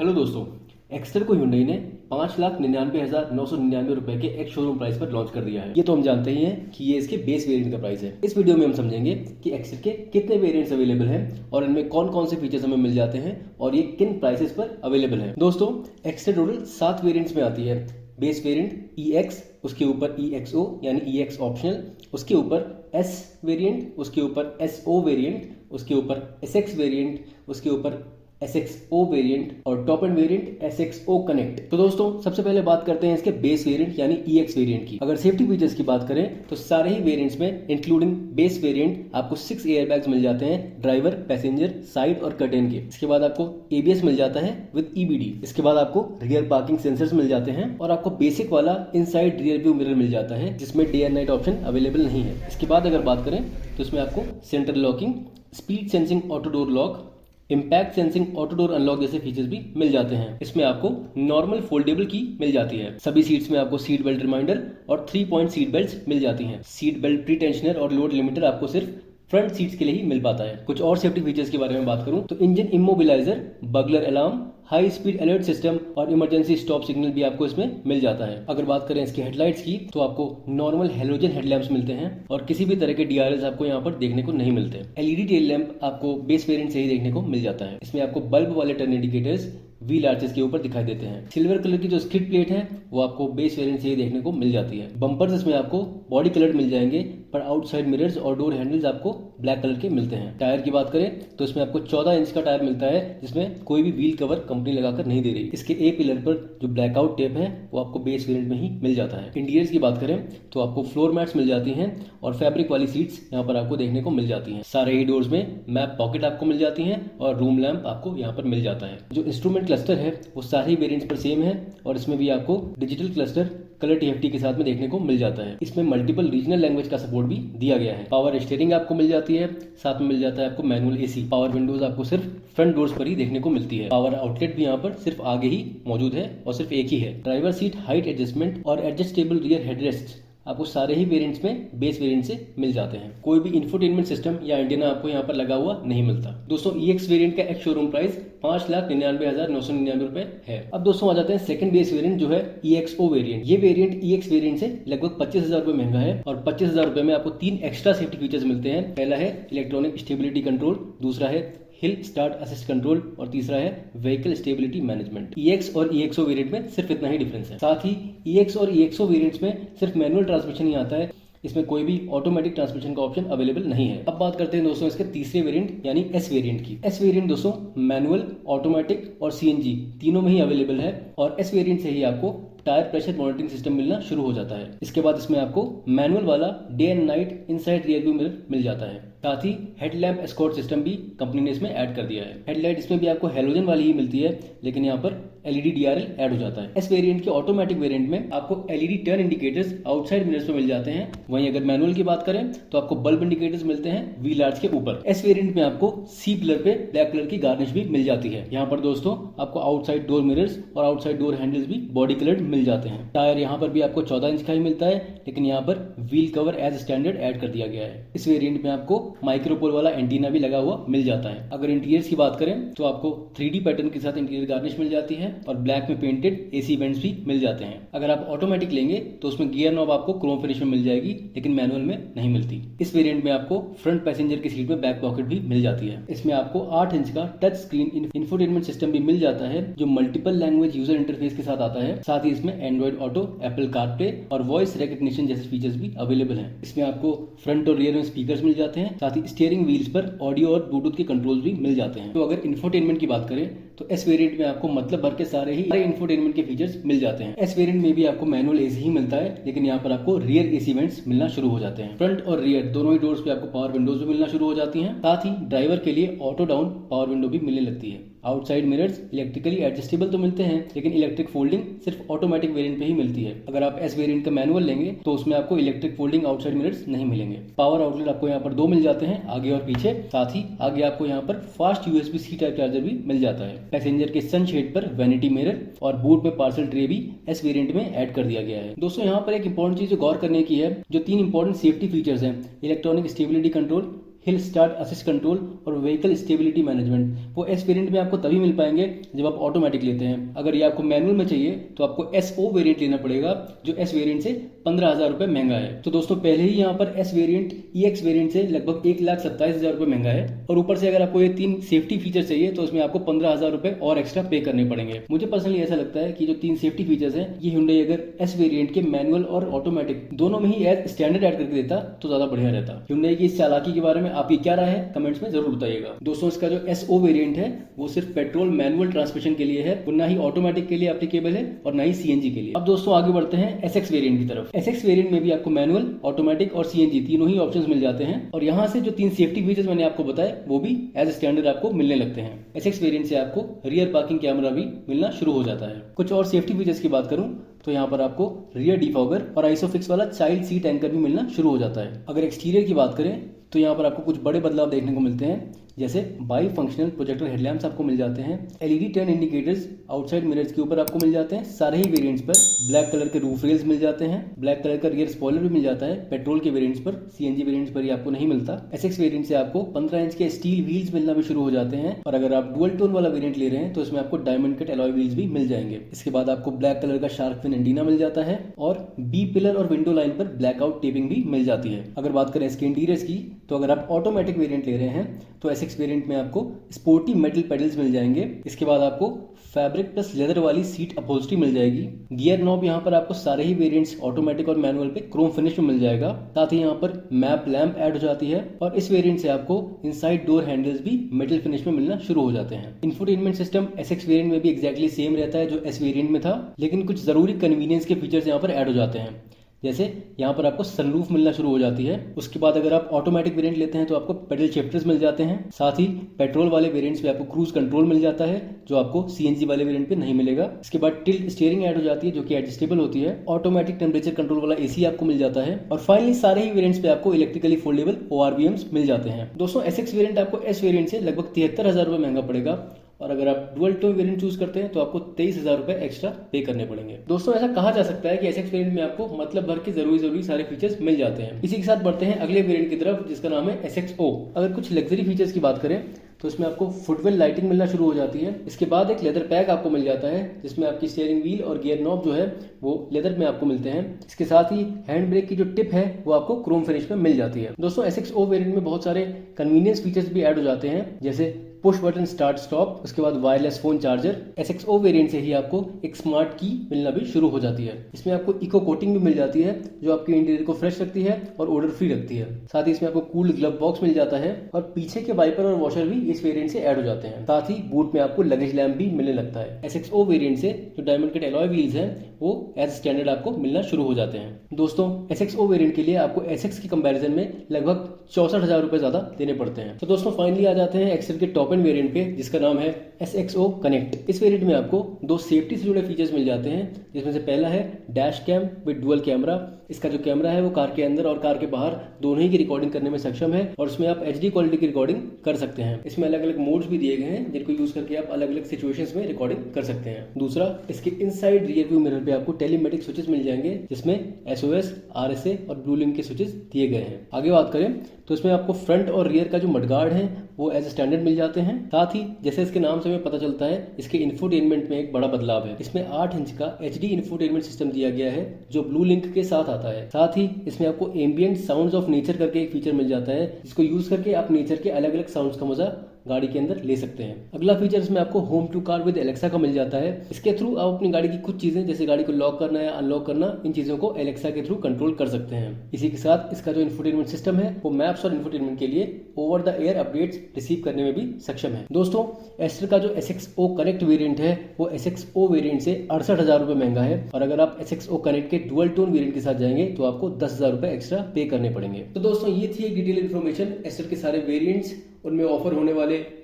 Hello दोस्तों, Exter को hyundai ने 5,99,999 रुपए के एक शोरूम प्राइस पर लॉन्च कर दिया है। ये तो हम जानते ही हैं कि ये इसके बेस वेरिएंट का प्राइस है। इस वीडियो में हम समझेंगे कि एक्स्टर के कितने वेरिएंट्स अवेलेबल हैं और इनमें कौन कौन से फीचर्स हमें मिल जाते हैं और ये किन प्राइसेस पर अवेलेबल है। दोस्तों, एक्स्टर टोटल 7 वेरिएंट्स में आती है। बेस वेरिएंट EX, उसके ऊपर EXO यानी EX ऑप्शनल, उसके ऊपर S वेरिएंट, उसके ऊपर SO वेरिएंट, उसके ऊपर SX वेरिएंट, उसके ऊपर SXO वेरिएंट और top end variant SXO connect. तो दोस्तों, सबसे पहले बात करते हैं इसके बेस वेरिएंट यानी EX वेरिएंट की। अगर सेफ्टी फीचर्स की बात करें तो सारे ही वेरिएंट्स में इंक्लूडिंग बेस वेरिएंट आपको 6 एयरबैग्स मिल जाते हैं, ड्राइवर, पैसेंजर, साइड और कर्टेन के। इसके बाद आपको ABS मिल जाता है विद EBD। इसके बाद आपको रियर पार्किंग सेंसर्स मिल जाते हैं और आपको बेसिक वाला इनसाइड रियर व्यू मिरर मिल जाता है, जिसमें day and night option available नहीं है। इसके बाद अगर बात करें तो इसमें आपको centre locking, speed sensing auto door lock, impact sensing auto door unlock जैसे फीचर्स भी मिल जाते हैं। इसमें आपको नॉर्मल फोल्डेबल की मिल जाती है। सभी सीट्स में आपको सीट बेल्ट रिमाइंडर और 3 पॉइंट सीट बेल्ट्स मिल जाती हैं। सीट बेल्ट प्री टेंशनर और लोड लिमिटर आपको सिर्फ फ्रंट सीट्स के लिए ही मिल पाता है। कुछ और सेफ्टी फीचर्स के बारे में बात करूं तो engine immobiliser, bugler alarm, high speed alert system और इमरजेंसी स्टॉप सिग्नल भी आपको इसमें मिल जाता है। अगर बात करें इसकी हेडलाइट्स की तो आपको नॉर्मल हेलोजन हेडलैम्प्स मिलते हैं और किसी भी तरह के DRLs आपको यहाँ पर देखने को नहीं मिलते। LED टेल लैंप आपको बेस वेरिएंट से ही देखने को मिल जाता है। इसमें आपको बल्ब वाले टर्न इंडिकेटर्स व्हील आर्चेस के ऊपर दिखाई देते हैं। सिल्वर कलर की जो स्किड प्लेट है वो आपको बेस वेरिएंट से ही देखने को मिल जाती है। बम्पर्स इसमें आपको बॉडी कलर मिल जाएंगे, पर आउटसाइड मिरर्स और डोर हैंडल्स आपको ब्लैक कलर के मिलते हैं। टायर की बात करें तो इसमें आपको 14 इंच का टायर मिलता है, जिसमें कोई भी व्हील कवर कंपनी लगाकर नहीं दे रही। इसके A पिलर पर जो ब्लैकआउट टेप है वो आपको बेस वेरिएंट में ही मिल जाता है। इंटीरियर्स की बात करें तो आपको फ्लोर मैट्स मिल जाती हैं और फैब्रिक वाली सीट्स यहाँ पर आपको देखने को मिल जाती हैं। सारे ही डोर्स में मैप पॉकेट आपको मिल जाती हैं और रूम लैंप आपको यहाँ पर मिल जाता है। जो इंस्ट्रूमेंट क्लस्टर है वो सारे वेरिएंट्स पर सेम है और इसमें भी आपको डिजिटल क्लस्टर कलर TFT के साथ में देखने को मिल जाता है। इसमें मल्टीपल रीजनल लैंग्वेज का सपोर्ट भी दिया गया है। पावर स्टीयरिंग आपको मिल जाती है, साथ में मिल जाता है आपको मैनुअल AC। पावर विंडोज आपको सिर्फ फ्रंट डोर्स पर ही देखने को मिलती है। पावर आउटलेट भी यहाँ पर सिर्फ आगे ही मौजूद है और सिर्फ एक ही है। ड्राइवर सीट हाइट एडजस्टमेंट और एडजस्टेबल रियर हेडरेस्ट आपको सारे ही वेरिएंट्स में बेस वेरिएंट से मिल जाते हैं। कोई भी इंफोटेनमेंट सिस्टम या एंटीना आपको यहाँ पर लगा हुआ नहीं मिलता। दोस्तों, EX वेरिएंट का एक शोरूम प्राइस 5,99,999 रुपए है। अब दोस्तों आ जाते हैं सेकंड बेस वेरिएंट जो है EXO वेरिएंट। ये वेरिएंट EX वेरिएंट से लगभग 25,000 रुपए महंगा है और 25,000 रुपए में आपको 3 एक्स्ट्रा सेफ्टी फीचर्स मिलते हैं। पहला है इलेक्ट्रॉनिक स्टेबिलिटी कंट्रोल, दूसरा है हिल स्टार्ट असिस्ट कंट्रोल और तीसरा है व्हीकल स्टेबिलिटी मैनेजमेंट। EX और EXO वेरिएंट में सिर्फ इतना ही डिफरेंस है। साथ ही EX और EXO वेरिएंट्स में सिर्फ मैनुअल ट्रांसमिशन ही आता है, इसमें कोई भी ऑटोमेटिक ट्रांसमिशन का ऑप्शन अवेलेबल नहीं है। अब बात करते हैं दोस्तों इसके तीसरे वेरिएंट यानी S वेरिएंट की। S वेरिएंट दोस्तों मैनुअल, ऑटोमेटिक और CNG तीनों में ही अवेलेबल है और S वेरिएंट से ही आपको टायर प्रेशर मॉनिटरिंग सिस्टम मिलना शुरू हो जाता है। इसके बाद इसमें आपको मैनुअल वाला day and night inside rear view mirror मिल जाता है। साथ ही हेडलैम्प एस्कॉर्ट सिस्टम भी कंपनी ने इसमें ऐड कर दिया है। हेडलाइट इसमें भी आपको हेलोजन वाली ही मिलती है, लेकिन यहाँ पर LED DRL ऐड हो जाता है। S वेरिएंट के ऑटोमेटिक वेरिएंट में आपको LED turn indicators outside mirrors में मिल जाते हैं। वहीं अगर मैनुअल की बात करें तो आपको बल्ब इंडिकेटर्स मिलते हैं व्हील आर्च के ऊपर। S वेरिएंट में आपको C पिलर पे ब्लैक कलर की गार्निश भी मिल जाती है। यहाँ पर दोस्तों आपको आउटसाइड डोर मिरर्स और आउटसाइड डोर हैंडल्स भी बॉडी कलर्ड मिल जाते हैं। टायर यहाँ पर भी आपको 14 इंच का ही मिलता है, लेकिन यहाँ पर wheel cover as standard add कर दिया गया है। इस वेरिएंट में आपको माइक्रोपोल वाला एंटीना भी लगा हुआ मिल जाता है। अगर इंटीरियर्स की बात करें तो आपको 3D पैटर्न के साथ इंटीरियर गार्निश मिल जाती है और ब्लैक में पेंटेड AC वेंट्स भी मिल जाते हैं। अगर आप ऑटोमेटिक लेंगे तो उसमें गियर नॉब आपको क्रोम फिनिश में मिल जाएगी, लेकिन मैनुअल में नहीं मिलती। इस वेरिएंट में आपको फ्रंट पैसेंजर की सीट में बैक पॉकेट भी मिल जाती है। इसमें आपको 8 इंच का टच स्क्रीन इंफोटेनमेंट सिस्टम भी मिल जाता है, जो मल्टीपल लैंग्वेज यूजर इंटरफेस के साथ आता है। साथ ही इसमें एंड्रॉइड ऑटो, एप्पल कारप्ले और वॉइस रिकग्निशन जैसे फीचर्स भी अवेलेबल हैं। इसमें आपको फ्रंट और रियर में स्पीकर्स मिल जाते हैं। साथ ही स्टीयरिंग व्हील्स पर ऑडियो और ब्लूटूथ के कंट्रोल्स भी मिल जाते हैं। तो अगर इंफोटेनमेंट की बात करें तो S वेरिएंट में आपको मतलब भर के सारे इंफोटेनमेंट के फीचर्स मिल जाते हैं। S वेरिएंट में भी आपको मैनुअल AC ही मिलता है, लेकिन यहाँ पर आपको रियर AC वेंट्स मिलना शुरू हो जाते हैं। फ्रंट और रियर दोनों ही डोर्स पे आपको पावर विंडोज भी मिलना शुरू हो जाती हैं। साथ ही ड्राइवर के लिए ऑटो डाउन पावर विंडो भी मिलने लगती है। आउटसाइड मिरर्स इलेक्ट्रिकली एडजस्टेबल तो मिलते हैं, लेकिन इलेक्ट्रिक फोल्डिंग सिर्फ ऑटोमेटिक वेरिएंट पे ही मिलती है। अगर आप S वेरिएंट का मैनुअल लेंगे तो उसमें आपको इलेक्ट्रिक फोल्डिंग आउटसाइड मिरर्स नहीं मिलेंगे। पावर आउटलेट आपको यहाँ पर 2 मिल जाते हैं, आगे और पीछे। साथ ही आगे आपको यहाँ पर फास्ट USB-C टाइप चार्जर भी मिल जाता है। पैसेंजर के सनशेड पर वैनिटी मिरर और बूट में पार्सल ट्रे भी S वेरिएंट में ऐड कर दिया गया है। दोस्तों, यहाँ पर एक इंपॉर्टेंट चीज गौर करने की है, जो 3 इंपॉर्टेंट सेफ्टी फीचर्स हैं, electronic stability control, hill start assist control और व्हीकल स्टेबिलिटी मैनेजमेंट वो एस वेरिएंट में आपको तभी मिल पाएंगे जब आप ऑटोमेटिक लेते हैं। अगर ये आपको मैनुअल में चाहिए तो आपको SO वेरिएंट लेना पड़ेगा, जो एस वेरिएंट से 15,000 रुपये महंगा है। तो दोस्तों पहले ही यहाँ पर एस वेरिएंट EX वेरिएंट से लगभग 1,27,000 रुपये महंगा है, और ऊपर से अगर आपको ये 3 सेफ्टी फीचर चाहिए तो इसमें आपको 15,000 रुपये और एक्स्ट्रा पे करने पड़ेंगे। मुझे पर्सनली ऐसा लगता है कि जो 3 सेफ्टी फीचर्स हैं ये Hyundai अगर एस वेरिएंट के मैनुअल और ऑटोमेटिक दोनों में ही एज स्टैंडर्ड ऐड करके देता तो ज्यादा बढ़िया रहता। Hyundai की इस चालाकी के बारे में आपकी क्या राय है कमेंट्स में जरूर बताइएगा। दोस्तों इसका जो SO वेरिएंट है वो सिर्फ पेट्रोल मैनुअल ट्रांसमिशन के लिए है, वो ना ही ऑटोमेटिक के लिए एप्लीकेबल है और ना ही CNG के लिए। अब दोस्तों आगे बढ़ते हैं SX वेरिएंट की तरफ। SX वेरिएंट में भी आपको मैनुअल, ऑटोमेटिक और CNG तीनों ही ऑप्शंस मिल जाते हैं, और यहाँ से जो 3 सेफ्टी फीचर्स मैंने आपको बताए वो भी एज स्टैंडर्ड आपको मिलने लगते हैं। SX वेरिएंट से आपको रियर पार्किंग कैमरा भी मिलना शुरू हो जाता है। कुछ और सेफ्टी फीचर्स की बात करूं तो यहाँ पर आपको रियर डिफॉगर और आइसोफिक्स वाला चाइल्ड सीट एंकर भी मिलना शुरू हो जाता है। अगर एक्सटीरियर की बात करें तो यहाँ पर आपको कुछ बड़े बदलाव देखने को मिलते हैं, जैसे बाई फंक्शनल प्रोजेक्टर हेडलैम्प्स आपको मिल जाते हैं, LED turn indicators outside mirrors के ऊपर आपको मिल जाते हैं। सारे ही वेरिएंट्स पर ब्लैक कलर के रूफ रेल्स मिल जाते हैं, ब्लैक कलर का रियर स्पॉइलर भी मिल जाता है। पेट्रोल के वेरिएंट्स पर, CNG वेरिएंट्स पर ये आपको नहीं मिलता। SX वेरिएंट से आपको 15 इंच के स्टील व्हील्स मिलना भी शुरू हो जाते हैं, और अगर आप डुअल टोन वाला वेरिएंट ले रहे हैं तो इसमें आपको डायमंड कट एलॉय व्हील्स भी मिल जाएंगे। इसके बाद आपको ब्लैक कलर का शार्क फिन एंटीना मिल जाता है, और बी पिलर और विंडो लाइन पर ब्लैकआउट टेपिंग भी मिल जाती है। अगर बात करें इसके इंटीरियर्स की तो अगर आप ऑटोमेटिक वेरिएंट ले रहे हैं तो SX वेरिएंट में आपको स्पोर्टी मेटल पेडल्स मिल जाएंगे। इसके बाद आपको फैब्रिक प्लस लेदर वाली सीट अपहोल्स्ट्री मिल जाएगी। गियर नॉब यहाँ पर आपको सारे ही वेरिएंट्स ऑटोमेटिक और मैनुअल पे क्रोम फिनिश में मिल जाएगा। साथ ही यहाँ पर मैप लैम्प ऐड हो जाती है, और इस वेरिएंट से आपको इनसाइड डोर हैंडल्स भी मेटल फिनिश में मिलना शुरू हो जाते हैं। इंफोटेनमेंट सिस्टम SX वेरिएंट में भी एक्जैक्टली सेम रहता है जो S वेरिएंट में था, लेकिन कुछ जरूरी कन्वीनियंस के फीचर्स यहाँ पर ऐड हो जाते हैं। जैसे यहाँ पर आपको सनरूफ मिलना शुरू हो जाती है। उसके बाद अगर आप ऑटोमेटिक वेरिएंट लेते हैं तो आपको पेडल शिफ्टर्स मिल जाते हैं। साथ ही पेट्रोल वाले वेरिएंट्स पे आपको क्रूज कंट्रोल मिल जाता है, जो आपको CNG वाले वेरिएंट पे नहीं मिलेगा। इसके बाद टिल्ट स्टीयरिंग ऐड हो जाती है जो कि एडजस्टेबल होती है। ऑटोमेटिक टेम्परेचर कंट्रोल वाला AC आपको मिल जाता है, और फाइनली सारे ही वेरिएंट्स पे आपको इलेक्ट्रिकली फोल्डेबल ORVMs मिल जाते हैं। दोस्तों SX वेरिएंट आपको S वेरिएंट से लगभग 73,000 रुपये महंगा पड़ेगा, और अगर आप डुअल टोन वेरिएंट चूज करते हैं तो आपको 23,000 रुपये एक्स्ट्रा पे करने पड़ेंगे। दोस्तों ऐसा कहा जा सकता है कि SX वेरिएंट में आपको मतलब भर के जरूरी सारे फीचर्स मिल जाते हैं। इसी के साथ बढ़ते हैं अगले वेरिएंट की तरफ जिसका नाम है SXO। अगर कुछ लग्जरी फीचर्स की बात करें तो इसमें आपको फुटवेल लाइटिंग मिलना शुरू हो जाती है। इसके बाद एक लेदर पैक आपको मिल जाता है जिसमें आपकी स्टीयरिंग व्हील और गियर नॉब जो है वो लेदर में आपको मिलते हैं। इसके साथ ही हैंड ब्रेक की जो टिप है वो आपको क्रोम फिनिश में मिल जाती है। दोस्तों SXO वेरिएंट में बहुत सारे कन्वीनियंस फीचर्स भी ऐड हो जाते हैं, जैसे पुश बटन स्टार्ट स्टॉप, उसके बाद wireless phone charger. SXO variant से ही आपको एक स्मार्ट की मिलना भी शुरू हो जाती है। इसमें आपको इको कोटिंग भी मिल जाती है जो आपके इंटीरियर को फ्रेश रखती है और ओडर फ्री रखती है। साथ ही इसमें आपको कूल ग्लव बॉक्स मिल जाता है, और पीछे के वाइपर और वॉशर भी इस वेरिएंट से ऐड हो जाते हैं। साथ ही बूट में आपको लगेज लैम्प भी मिलने लगता है। SXO वेरिएंट से जो डायमंड कट एलॉय व्हील्स हैं वो एज स्टैंडर्ड आपको मिलना शुरू हो जाते हैं। दोस्तों SXO वेरिएंट के लिए आपको SX की कंपैरिजन में लगभग 64,000 रुपए ज्यादा देने पड़ते हैं। तो दोस्तों फाइनली आ जाते हैं एक्सेल के टॉप एंड वेरिएंट पे जिसका नाम है SXO कनेक्ट। इस वेरिएंट में आपको 2 सेफ्टी से जुड़े फीचर्स मिल जाते हैं, जिसमें से पहला है dash cam with dual camera. इसका जो कैमरा है वो कार के अंदर और कार के बाहर दोनों ही की रिकॉर्डिंग करने में सक्षम है, और इसमें आप HD क्वालिटी की रिकॉर्डिंग कर सकते हैं। इसमें अलग अलग मोड्स भी दिए गए हैं जिनको यूज करके आप अलग अलग सिचुएशंस में रिकॉर्डिंग कर सकते हैं। दूसरा, इसके इनसाइड रियर व्यू मिरर पे आपको टेलीमेटिक स्विचेस मिल जाएंगे जिसमें SOS, RSA और ब्लू लिंक के स्विचेस दिए गए हैं। आगे बात करें तो इसमें आपको फ्रंट और रियर का जो मडगार्ड है वो एज स्टैंडर्ड मिल जाते हैं। साथ ही जैसे इसके नाम से हमें पता चलता है इसके इंफोटेनमेंट में एक बड़ा बदलाव है। इसमें 8 इंच का HD इंफोटेनमेंट सिस्टम दिया गया है जो ब्लू लिंक के साथ आता है। साथ ही इसमें आपको एम्बिएंट साउंड्स ऑफ नेचर करके एक फीचर मिल जाता है जिसको यूज करके आप नेचर के अलग अलग साउंड्स का मजा गाड़ी के अंदर ले सकते हैं। अगला फीचर इसमें आपको home to car with Alexa का मिल जाता है। इसके थ्रू आप अपनी गाड़ी की कुछ चीजें जैसे गाड़ी को लॉक करना या अनलॉक करना, इन चीजों को एलेक्सा के थ्रू कंट्रोल कर सकते हैं। इसी के साथ इसका जो इंफोटेनमेंट सिस्टम है वो मैप्स और इंफोटेनमेंट के लिए over the air updates receive करने में भी सक्षम है। दोस्तों एस्टर का जो SXO कनेक्ट वेरिएंट है वो SXO वेरिएंट से 68,000 रुपए महंगा है, और अगर आप SXO कनेक्ट के डुअल टोन वेरिएंट के साथ जाएंगे तो आपको 10,000 रुपए एक्स्ट्रा पे करने पड़ेगे। तो दोस्तों ये थी एक डिटेल इन्फॉर्मेशन एस्टर के सारे वेरिएंट्स, उनमें ऑफर होने वाले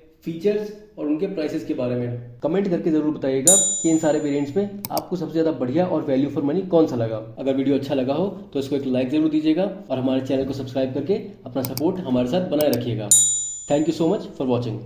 फीचर्स और उनके प्राइसेस के बारे में। कमेंट करके जरूर बताइएगा कि इन सारे वेरिएंट्स में आपको सबसे ज्यादा बढ़िया और वैल्यू फॉर मनी कौन सा लगा। अगर वीडियो अच्छा लगा हो तो इसको एक लाइक जरूर दीजिएगा, और हमारे चैनल को सब्सक्राइब करके अपना सपोर्ट हमारे साथ बनाए रखिएगा। Thank you so much for watching.